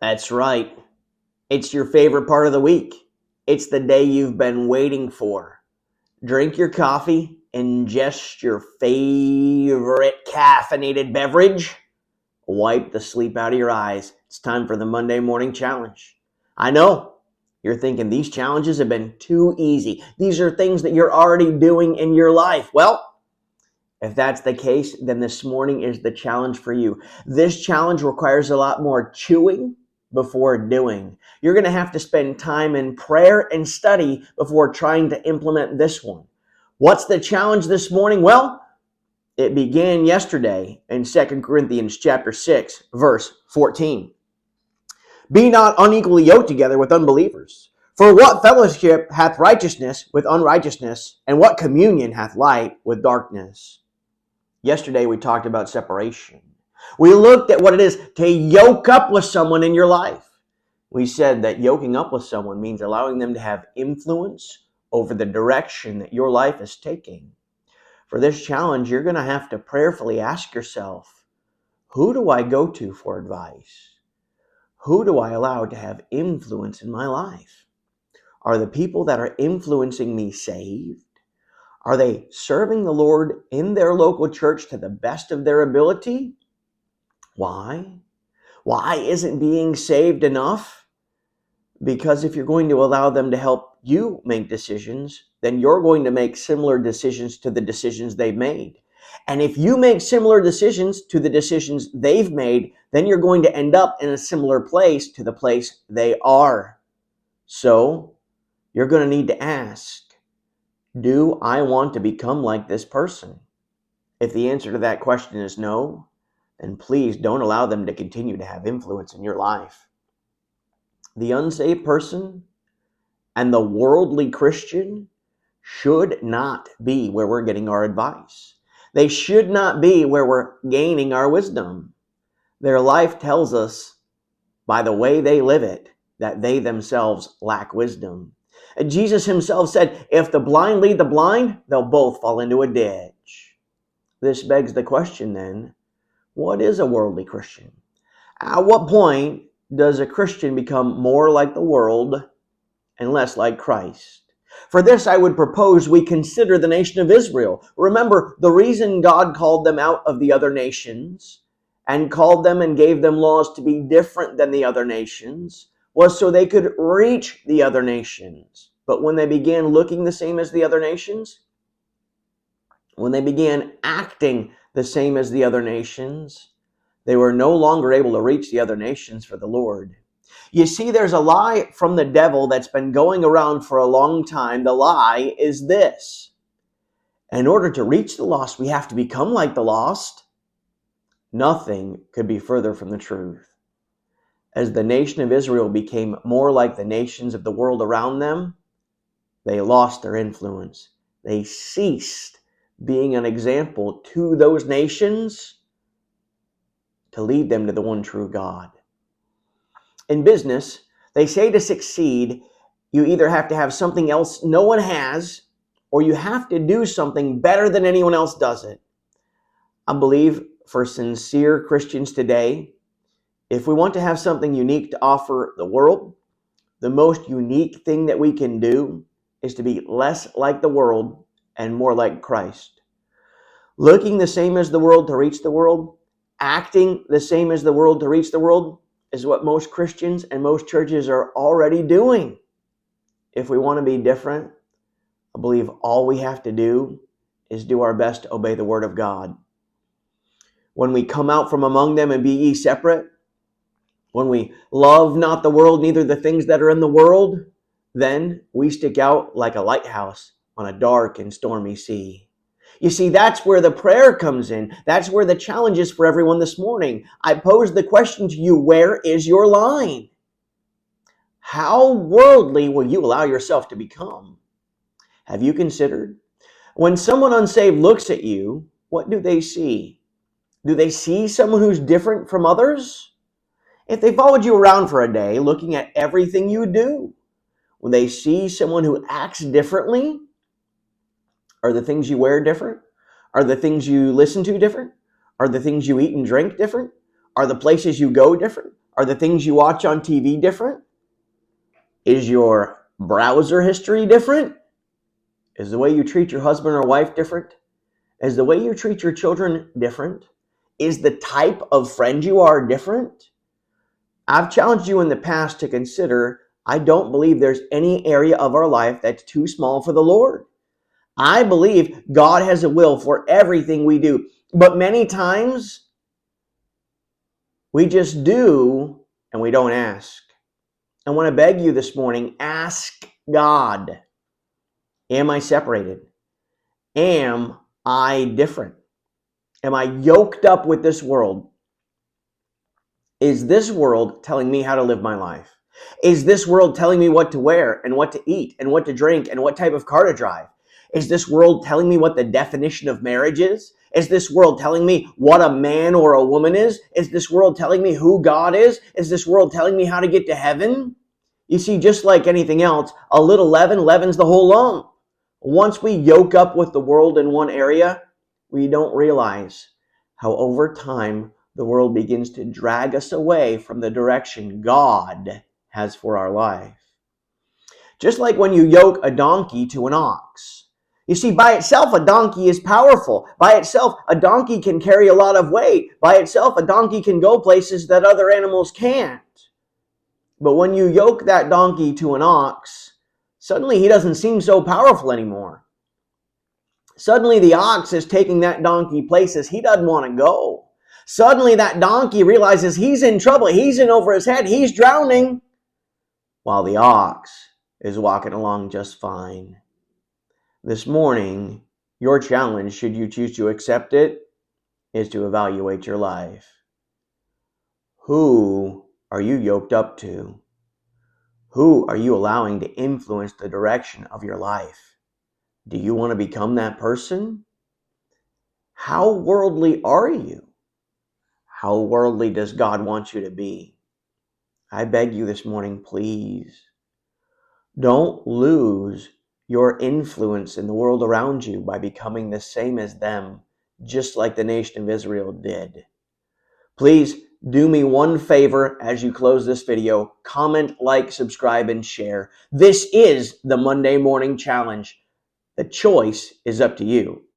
That's right. It's your favorite part of the week. It's the day you've been waiting for. Drink your coffee, ingest your favorite caffeinated beverage, wipe the sleep out of your eyes. It's time for the Monday Morning Challenge. I know you're thinking these challenges have been too easy. These are things that you're already doing in your life. Well, if that's the case, then this morning is the challenge for you. This challenge requires a lot more chewing before doing. You're going to have to spend time in prayer and study before trying to implement this one. What's the challenge this morning? Well, it began yesterday in 2 Corinthians chapter 6, verse 14. Be not unequally yoked together with unbelievers. For what fellowship hath righteousness with unrighteousness, and what communion hath light with darkness? Yesterday we talked about separation. We looked at what it is to yoke up with someone in your life. We said that yoking up with someone means allowing them to have influence over the direction that your life is taking. For this challenge, you're going to have to prayerfully ask yourself, who do I go to for advice? Who do I allow to have influence in my life? Are the people that are influencing me saved? Are they serving the Lord in their local church to the best of their ability? Why? Why isn't being saved enough? Because if you're going to allow them to help you make decisions, then you're going to make similar decisions to the decisions they've made. And if you make similar decisions to the decisions they've made, then you're going to end up in a similar place to the place they are. So you're going to need to ask, do I want to become like this person? If the answer to that question is no, then please don't allow them to continue to have influence in your life. The unsaved person and the worldly Christian should not be where we're getting our advice. They should not be where we're gaining our wisdom. Their life tells us by the way they live it that they themselves lack wisdom. And Jesus himself said, if the blind lead the blind, they'll both fall into a ditch. This begs the question then, what is a worldly Christian? At what point does a Christian become more like the world and less like Christ? For this, I would propose we consider the nation of Israel. Remember, the reason God called them out of the other nations and called them and gave them laws to be different than the other nations was so they could reach the other nations. But when they began looking the same as the other nations, when they began acting the same as the other nations, they were no longer able to reach the other nations for the Lord. You see, there's a lie from the devil that's been going around for a long time. The lie is this: in order to reach the lost, we have to become like the lost. Nothing could be further from the truth. As the nation of Israel became more like the nations of the world around them, they lost their influence. They ceased being an example to those nations to lead them to the one true God. In business, they say to succeed, you either have to have something else no one has, or you have to do something better than anyone else does it. I believe for sincere Christians today, if we want to have something unique to offer the world, the most unique thing that we can do is to be less like the world and more like Christ. Looking the same as the world to reach the world, acting the same as the world to reach the world, is what most Christians and most churches are already doing. If we want to be different, I believe all we have to do is do our best to obey the word of God. When we come out from among them and be ye separate, when we love not the world, neither the things that are in the world, then we stick out like a lighthouse on a dark and stormy sea. You see, that's where the prayer comes in. That's where the challenge is for everyone this morning. I pose the question to you, where is your line? How worldly will you allow yourself to become? Have you considered? When someone unsaved looks at you, what do they see? Do they see someone who's different from others? If they followed you around for a day, looking at everything you do, will they see someone who acts differently? Are the things you wear different? Are the things you listen to different? Are the things you eat and drink different? Are the places you go different? Are the things you watch on TV different? Is your browser history different? Is the way you treat your husband or wife different? Is the way you treat your children different? Is the type of friend you are different? I've challenged you in the past to consider, I don't believe there's any area of our life that's too small for the Lord. I believe God has a will for everything we do. But many times, we just do and we don't ask. I want to beg you this morning, ask God, am I separated? Am I different? Am I yoked up with this world? Is this world telling me how to live my life? Is this world telling me what to wear and what to eat and what to drink and what type of car to drive? Is this world telling me what the definition of marriage is? Is this world telling me what a man or a woman is? Is this world telling me who God is? Is this world telling me how to get to heaven? You see, just like anything else, a little leaven leavens the whole lump. Once we yoke up with the world in one area, we don't realize how over time the world begins to drag us away from the direction God has for our life. Just like when you yoke a donkey to an ox. You see, by itself, a donkey is powerful. By itself, a donkey can carry a lot of weight. By itself, a donkey can go places that other animals can't. But when you yoke that donkey to an ox, suddenly he doesn't seem so powerful anymore. Suddenly the ox is taking that donkey places he doesn't want to go. Suddenly that donkey realizes he's in trouble. He's in over his head. He's drowning. While the ox is walking along just fine. This morning, your challenge, should you choose to accept it, is to evaluate your life. Who are you yoked up to? Who are you allowing to influence the direction of your life? Do you want to become that person? How worldly are you? How worldly does God want you to be? I beg you this morning, please, don't lose your influence in the world around you by becoming the same as them, just like the nation of Israel did. Please do me one favor as you close this video. Comment, like, subscribe, and share. This is the Monday Morning Challenge. The choice is up to you.